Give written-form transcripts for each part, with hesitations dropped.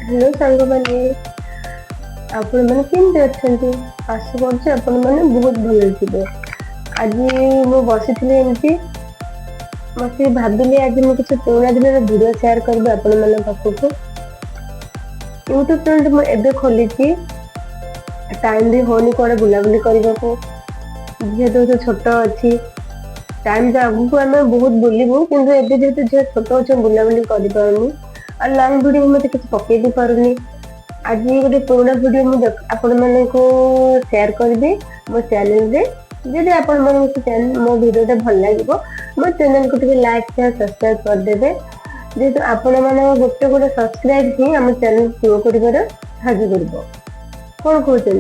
Hello सांग मैंने आपण मैंने केमती अच्छा आशा कर आपण मैंने बहुत भल थे। आज मु बसी एमती मत भाविली आज मुझे किसी पुराना दिन भिडियो सेयार करी आपण मान पाखक यूट्यूब चैनल मुझे खोली टाइम भी होनी कौन बुलाबुली करने को जेहेतु तो छोट अच्छी टाइम तो आगू आम बहुत बुलू कि जेहेतु झील छोट अच्छे बुलाबुली कर और लॉन्ग वीडियो मत किसी पकई दी पारुनी। आज गोटे पुराना वीडियो मुझे आपण मानक शेयर करी मो चैनल रे जदि आपण मन मो वीडियो भल लगे मो चैनल को लाइक शेयर सब्सक्राइब करदे जेहेतु आपण मान गोटे गोटे सब्सक्राइब ही आम चैनल ग्रो कर साहय कर कौन कहते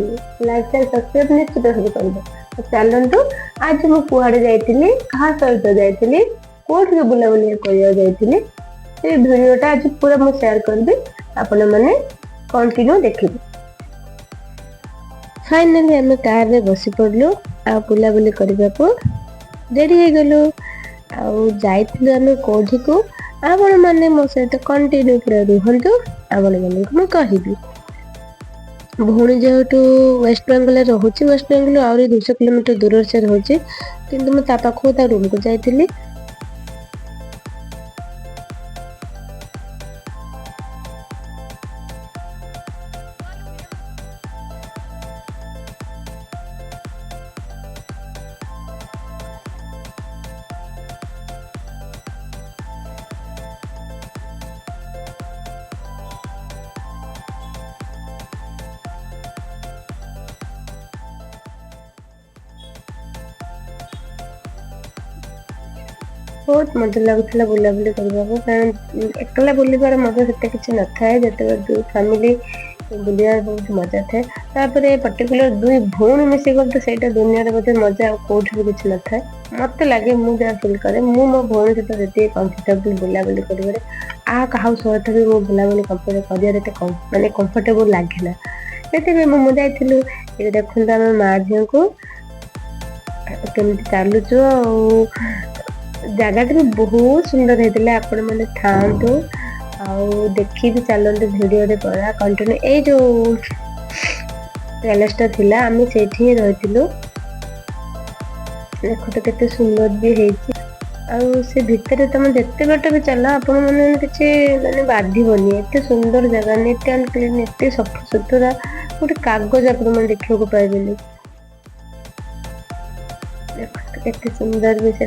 लाइक शेयर सब्सक्राइब निश्चित भाव कर चलतु। आज मुझे कुआड़े जाइली क्या सहित जाइली कौट बुलाबुली कर से भिडियोटा आज पूरा मुझे शेयर करबी आपण मैंने कंटिन्यू देखिए। फाइनली आम कार रे बसी पड़लु आ बुलाबुली करने को रेडी हो गलु आइलु आम कौटी को आपण मैंने मो सहित कंटिन्यू पूरा रुहतु आपण मैंने मुझे कहबी। भौणी जेहेतु वेस्ट बेंगल रोचे वेस्ट बेंगल आहरी 200 किलोमीटर दूर से रोचे किंतु मुझे पाखक रूम को जाइली। बहुत मजा लगुला बुलाबुली करने को कारण एकला बुलबार मजा से किसी न थाए जो फैमिली बुलार बहुत मजा थाए तापर पर्टिकुलर दुई भौणी मिसिक तो सहीटा दुनिया बोधे मजा कौट भी किसी न थाए मत लगे मुझे फिल करे मो भौणी सहित जी कम्फर्टेबल बुलाबुली कर क्या सहित भी मो बुलाबुली कर मानते कम्फर्टेबल लगे से मुझे जाइलु ये देखते आम माँ झील को कमी चलुचु जगह भी बहुत सुंदर होता आपण मैंने थांतु देखी भी चलते भिडियो पड़ा कंटिन्यू ये जो पैलेस थिला आम से रही देख तो केते सुंदर भी है से भितर तुम जिते बाट भी चल आपण मैंने किसी मानने बाधबनी एत सुंदर जगह नीट एंड क्लीन एत सफा सुतरा गोटे कागज आपण मैंने देखा पाइबे केते सुंदर भी से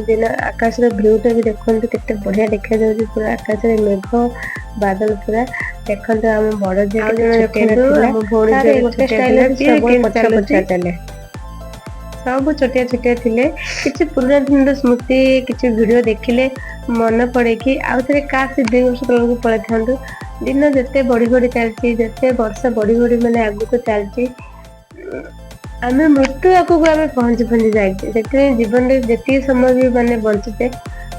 दिन आकाश भ्यूटा भी देखते केते बढ़िया देखा जाऊँ पूरा आकाश मेघ बादल पूरा देखते आम बड़ चले सब छोटिया छोटिया थे किसी पुराना दिन स्मृति किसी वीडियो देखिले मन पड़े कि आउ थे का 2 वर्ष तक पड़े था दिन जिते बढ़ी बढ़ी चलती जिते वर्ष बढ़ी बढ़ी मैंने आगू को चलती आम मृत्यु आगू आम पहुँची जाए जीवन में जी समय भी मैंने बंचुचे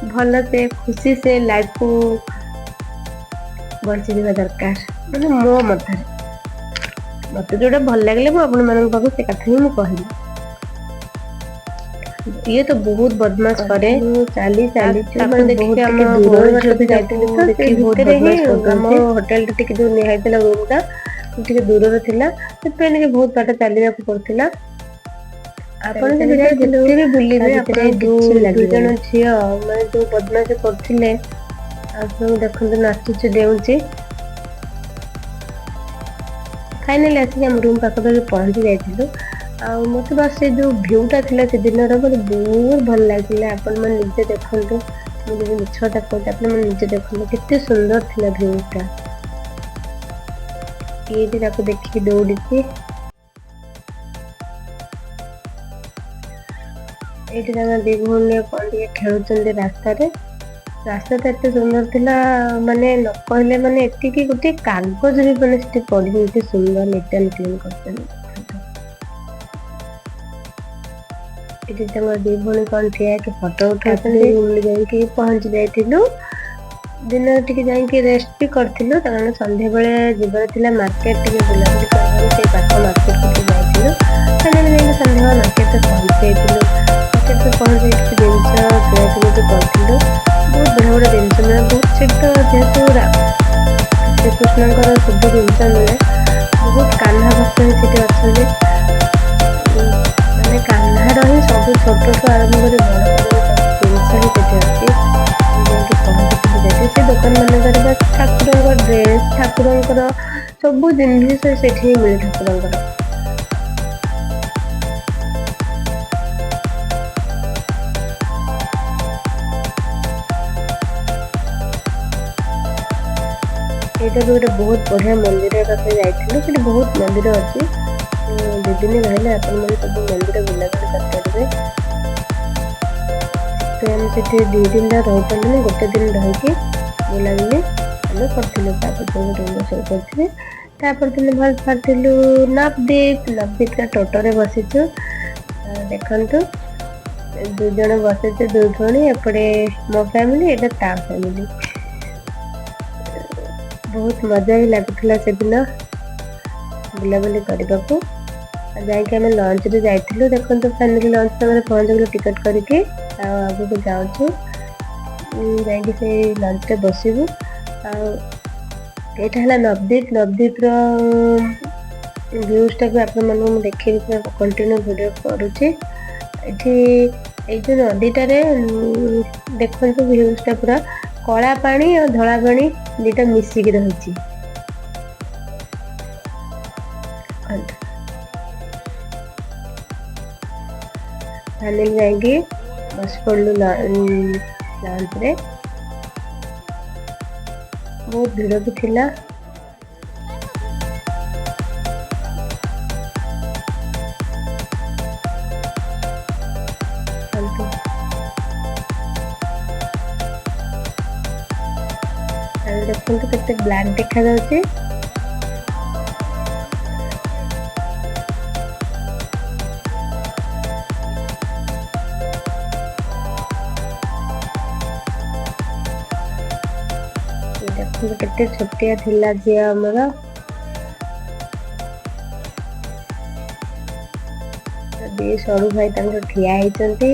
भल से खुशी से लाइफ को बंची दरकार मैंने मो मत मत जोटा भल लगे मुझे से कथा ही मुझे ये तो बहुत बदमाश करे चली चली होटेल जो निहाई रूम टा दूर थिला बहुत बाट चलने को पड़ता आपण भी बुले दु जन झी मैं जो बदमाश करते देखते नाचुचे डेउचे फाइनाली आसिक आम रूम पाखा पहुंची जाइलु मत बस से जो भ्यूटा थिला से दिन मत बहुत भल लगे आपण मैंने निजे देखु मुझे मिछटा कहते आप निजे देखु केते सुंदर थिला भ्यूटा ये देखिए दौड़ी ये दी भौणी कौन खेलुंट रास्ता रास्ता तो एत सुंदर थिला माने न कहले माने एतिकी गोटे कागज भी मैंने पड़ी सुंदर नीट एंड क्लीन कर दी भौणी कौन ठिया कि फोटो उठा जाकि पहुँची जाइलु दिन टी जाकि रेस्ट भी करूँ कारण संध्या बेले जीवन थी मार्केट टे बुलाबुली कर पाख मार्केट को जाइलु संध्या मार्केट पहुँची मार्केट पहुँची किसी जिन किनाकिनी करूँ बहुत बड़ा बड़ा जिन बहुत शीघ्र जेहेतु ରାଧାକୃଷ୍ଣଙ୍କର ସବୁ ଜିନିଷ ମିଳେ। ବହୁତ କାହ୍ନା ଭକ୍ତ ବି ସେଠି ଅଛନ୍ତି। ମାନେ କାହ୍ନାର ହିଁ ସବୁ ଛୋଟଠୁ ଆରମ୍ଭ କରି ବଡ଼ ପର୍ଯ୍ୟନ୍ତ ସବୁ ଜିନିଷ ହିଁ ସେଠି ଅଛି। ଯାଇକି ପହଞ୍ଚିଥିଲି ସେଠି ସେ ଦୋକାନ ମାନଙ୍କରେ ବା ଠାକୁରଙ୍କ ଡ୍ରେସ୍ ଠାକୁରଙ୍କର ସବୁ ଜିନିଷ ସେଠି ହିଁ ମିଳେ ଠାକୁରଙ୍କର। ଏଇଟା ବି ଗୋଟେ ବହୁତ ବଢ଼ିଆ ମନ୍ଦିର ପାଖରେ ଯାଇଥିଲୁ। ସେଠି ବହୁତ ମନ୍ଦିର ଅଛି। 2 ଦିନ ରହିଲେ ଆପଣମାନେ ସବୁ ମନ୍ଦିର ବୁଲାବୁଲି କରିପାରିବେ। ତ ଆମେ ସେଠି 2 ଦିନ ରହିପାରିଲୁନି, ଗୋଟେ ଦିନ ରହିକି ବୁଲାବୁଲି ଆମେ କରିଥିଲୁ। ତାପର ଦିନ ରୁମ୍ରେ ଶୋଇ ପଡ଼ିଥିଲି। ତାପର ଦିନ ବାହାରିଥିଲୁ ନବଦ୍ୱୀପ। ନବଦ୍ୱୀପର ଟୋଟୋରେ ବସିଛୁ। ଦେଖନ୍ତୁ 2 ଜଣ ବସିଛୁ 2 ଭଉଣୀ, ଏପଟେ ମୋ ଫ୍ୟାମିଲି, ଏଇଟା ତା ଫ୍ୟାମିଲି। ବହୁତ ମଜା ବି ଲାଗୁଥିଲା ସେଦିନ ବୁଲାବୁଲି କରିବାକୁ। ଯାଇକି ଆମେ ଲଞ୍ଚରେ ଯାଇଥିଲୁ। ଦେଖନ୍ତୁ ଫ୍ୟାମିଲି ଲଞ୍ଚ ସମୟରେ ପହଞ୍ଚିଗଲୁ ଟିକେଟ୍ କରିକି। ଆଉ ଆଗକୁ ଯାଉଛୁ, ଯାଇକି ସେଇ ଲଞ୍ଚରେ ବସିବୁ। ଆଉ ଏଇଟା ହେଲା ନବଦ୍ୱୀପ। ନବଦ୍ୱୀପର ଭ୍ୟୁଜଟା ବି ଆପଣମାନଙ୍କୁ ମୁଁ ଦେଖେଇବି, କଣ୍ଟିନ୍ୟୁ ଭିଡ଼ିଓ କରୁଛି। ଏଠି ଏଇ ଯେଉଁ ନଦୀଟାରେ ଦେଖନ୍ତୁ ଭ୍ୟୁଜଟା ପୁରା କଳା ପାଣି ଆଉ ଧଳା ପାଣି ଦୁଇଟା ମିଶିକି ରହିଛି। ଫ୍ୟାମିଲି ଯାଇକି ବସି ପଡ଼ିଲୁ ଲଞ୍ଚରେ। ବହୁତ ଭିଡ଼ ବି ଥିଲା। ଦେଖନ୍ତୁ କେତେ ବ୍ଲାକ୍ ଦେଖାଯାଉଛି। ଦେଖନ୍ତୁ କେତେ ଛୋଟିଆ ଥିଲା ଝିଅ ଆମର। ଦି ସରୁ ଭାଇ ତାଙ୍କର ଠିଆ ହେଇଛନ୍ତି।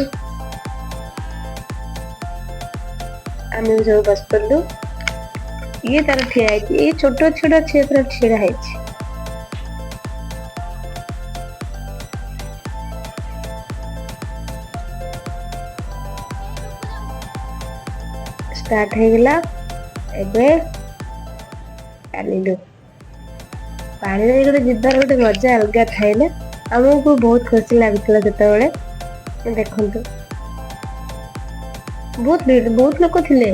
ଆମେ ବି ସବୁ ବସି ପଡ଼ିଲୁ। ଇଏ ତାର ଠିଆ ହେଇଛି। ଏଇ ଛୋଟ ଛୋଟ ଝିଅ ତାର ଛିଡ଼ା ହେଇଛି। ଷ୍ଟାର୍ଟ ହେଇଗଲା। ଏବେ ଚାଲିଲୁ। ପାଣିରେ ଗୋଟେ ଯିବାର ଗୋଟେ ମଜା ଅଲଗା ଥାଏ ନା। ଆମକୁ ବହୁତ ଖୁସି ଲାଗୁଥିଲା ସେତେବେଳେ। ଦେଖନ୍ତୁ ବହୁତ ଲୋକ ଥିଲେ।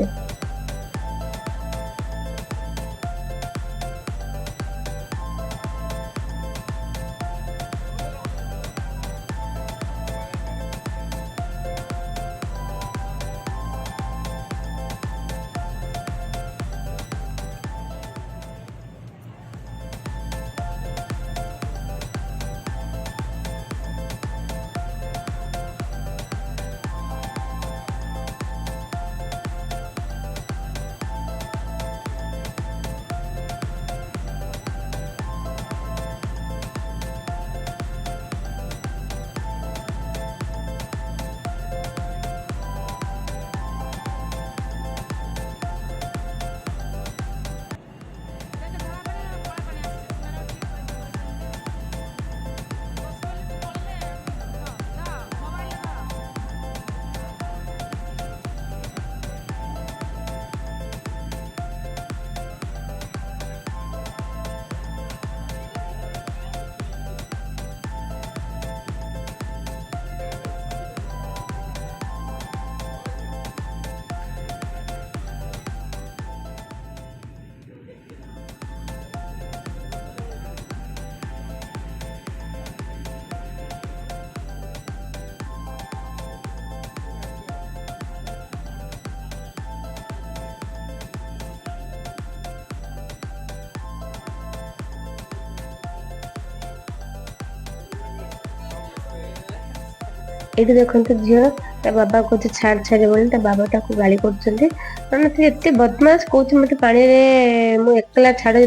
ଏଇଠି ଦେଖନ୍ତୁ ଝିଅ ତା ବାବା କହୁଛି ଛାଡ ବୋଲି, ତା ବାବା ତାକୁ ଗାଳି କରୁଛନ୍ତି। ମାନେ ସେ ଏତେ ବଦମାସ, କହୁଛି ମତେ ପାଣିରେ ମୁଁ ଏକଲା ଛାଡ।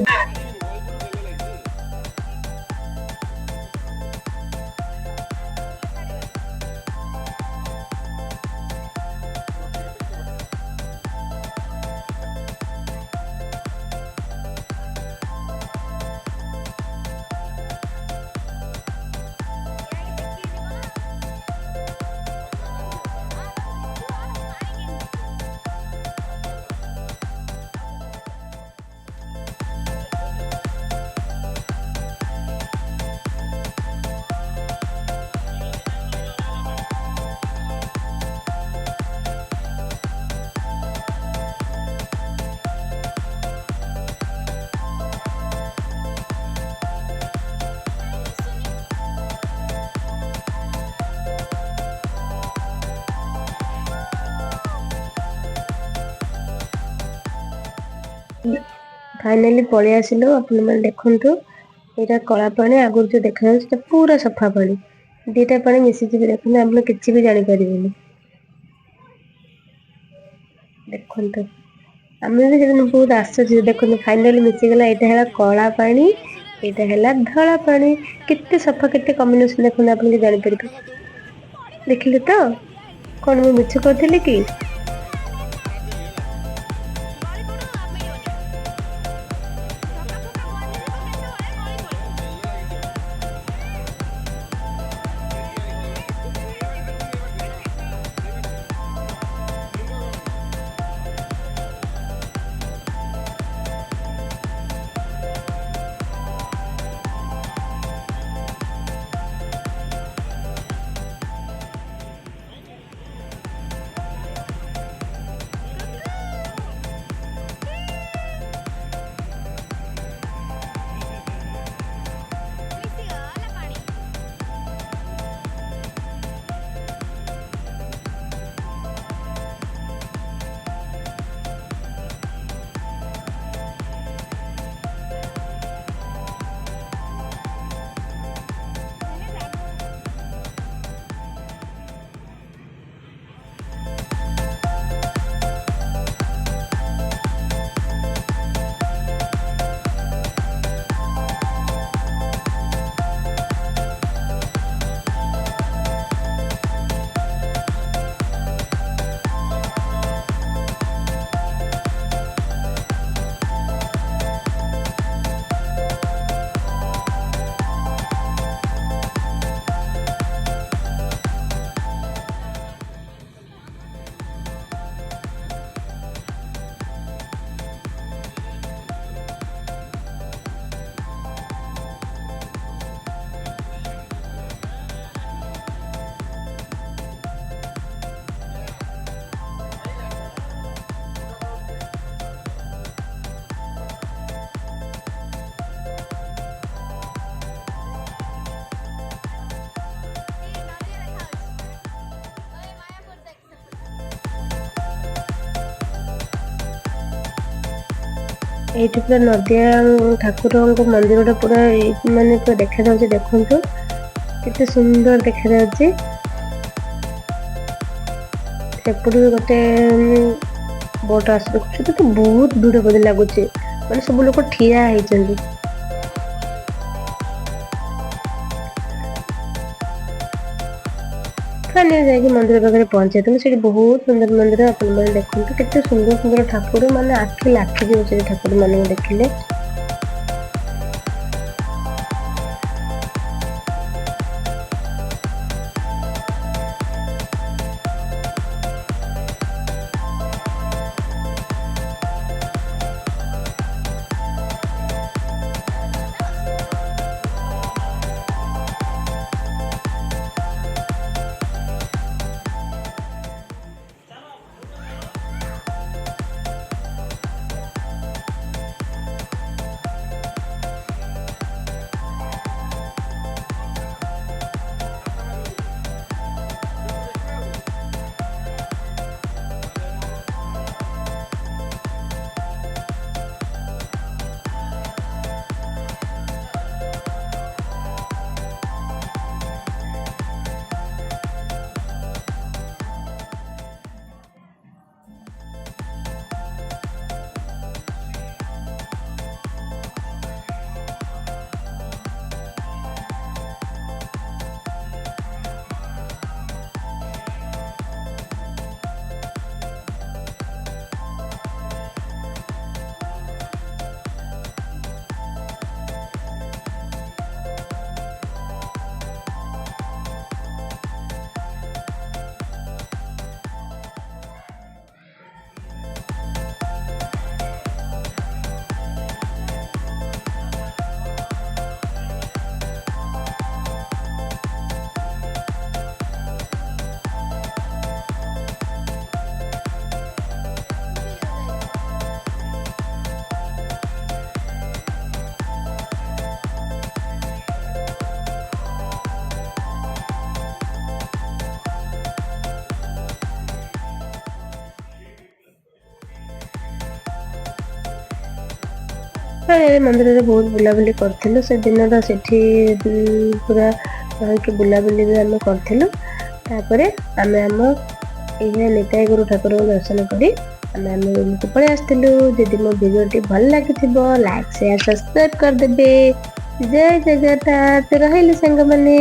ଫାଇନାଲି ପଳେଇ ଆସିଲୁ। ଆପଣମାନେ ଦେଖନ୍ତୁ ଏଇଟା କଳା ପାଣି, ଆଗରୁ ଯୋଉ ଦେଖାଯାଉଛି ସେଟା ପୁରା ସଫା ପାଣି। ଦିଟା ପାଣି ମିଶିଯିବ, ଦେଖନ୍ତୁ ଆପଣ କିଛି ବି ଜାଣିପାରିବେନି। ଦେଖନ୍ତୁ ଆମେ ବି ସେଦିନ ବହୁତ ଆଶ୍ଚର୍ଯ୍ୟ, ଦେଖନ୍ତୁ ଫାଇନାଲି ମିଶିଗଲା। ଏଇଟା ହେଲା କଳା ପାଣି, ଏଇଟା ହେଲା ଧଳା ପାଣି। କେତେ ସଫା, କେତେ କମ୍ବିନେସନ ଦେଖନ୍ତୁ, ଆପଣ ବି ଜାଣିପାରିବେ। ଦେଖିଲେ ତ, କଣ ମୁଁ ମିଛ କହୁଥିଲି କି? ଏଇଠି ପୁରା ନଦିଆ ଠାକୁରଙ୍କ ମନ୍ଦିରଟା ପୁରା ମାନେ ପୁରା ଦେଖାଯାଉଛି। ଦେଖନ୍ତୁ କେତେ ସୁନ୍ଦର ଦେଖାଯାଉଛି। ସେପଟୁ ଗୋଟେ ବୋଟ ଆସି, ସେଟା ତ ବହୁତ ଭିଡ ବୋଧେ ଲାଗୁଛି, ମାନେ ସବୁ ଲୋକ ଠିଆ ହେଇଛନ୍ତି। ଯାଇକି ମନ୍ଦିର ପାଖରେ ପହଞ୍ଚାଇଥିଲି, ସେଠି ବହୁତ ସୁନ୍ଦର ମନ୍ଦିର। ଆପଣମାନେ ଦେଖନ୍ତୁ କେତେ ସୁନ୍ଦର ସୁନ୍ଦର ଠାକୁର, ମାନେ ଆଖି ଲାଖିଯିବ ସେ ଠାକୁର ମାନଙ୍କୁ ଦେଖିଲେ। ମନ୍ଦିରରେ ବହୁତ ବୁଲାବୁଲି କରିଥିଲୁ ସେ ଦିନଟା ସେଠି ପୁରା ରହିକି ବୁଲାବୁଲି ବି ଆମେ କରିଥିଲୁ। ତାପରେ ଆମେ ଆମ ଏଇଆ ନିତାଇ ଗୁରୁ ଠାକୁରଙ୍କୁ ଦର୍ଶନ କରି ଆମେ ଆମ ରୁମକୁ ପଳେଇ ଆସିଥିଲୁ। ଯଦି ମୋ ଭିଡ଼ିଓଟି ଭଲ ଲାଗିଥିବ ଲାଇକ୍ ସେୟାର ସବସ୍କ୍ରାଇବ କରିଦେବେ। ଜୟ ଜଗନ୍ନାଥ। ରହିଲି ସାଙ୍ଗମାନେ।